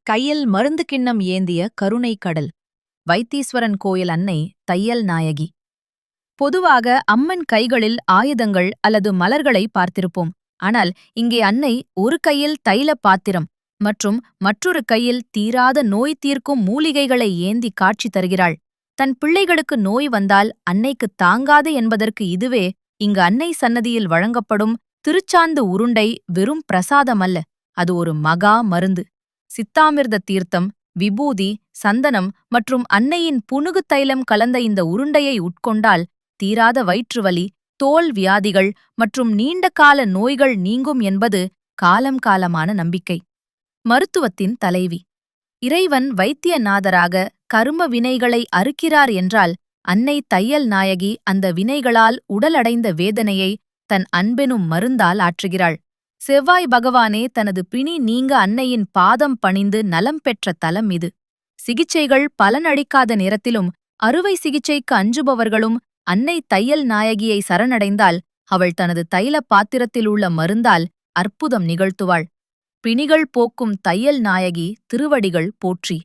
கையில் மருந்து கிண்ணம் ஏந்திய கருணை கடல். வைத்தீஸ்வரன் கோயில் அன்னை தையல் நாயகி. பொதுவாக அம்மன் கைகளில் ஆயுதங்கள் அல்லது மலர்களை பார்த்திருப்போம். ஆனால் இங்கே அன்னை ஒரு கையில் தைல பாத்திரம் மற்றும் மற்றொரு கையில் தீராத நோய் தீர்க்கும் மூலிகைகளை ஏந்தி காட்சி தருகிறாள். தன் பிள்ளைகளுக்கு நோய் வந்தால் அன்னைக்கு தாங்காது என்பதற்கு இதுவே இங்கு அன்னை சன்னதியில் வழங்கப்படும் திருச்சாந்து உருண்டை வெறும் பிரசாதமல்ல, அது ஒரு மகா மருந்து. சித்தாமிர்த தீர்த்தம், விபூதி, சந்தனம் மற்றும் அன்னையின் புனுகு தைலம் கலந்த இந்த உருண்டையை உட்கொண்டால் தீராத வயிற்றுவலி, தோல் வியாதிகள் மற்றும் நீண்டகால நோய்கள் நீங்கும் என்பது காலம் காலமான நம்பிக்கை. மருத்துவத்தின் தலைவி. இறைவன் வைத்தியநாதராக கரும வினைகளை அறுக்கிறார் என்றால் அன்னை தையல் நாயகி அந்த வினைகளால் உடலடைந்த வேதனையை தன் அன்பெனும் மருந்தால் ஆற்றுகிறாள். செவ்வாய் பகவானே தனது பிணி நீங்க அன்னையின் பாதம் பணிந்து நலம் பெற்ற தலம் இது. சிகிச்சைகள் பலனளிக்காத நேரத்திலும் அறுவை சிகிச்சைக்கு அஞ்சுபவர்களும் அன்னை தையல் நாயகியை சரணடைந்தால் அவள் தனது தைல பாத்திரத்தில் உள்ள மருந்தால் அற்புதம் நிகழ்த்துவாள். பிணிகள் போக்கும் தையல் நாயகி திருவடிகள் போற்றி.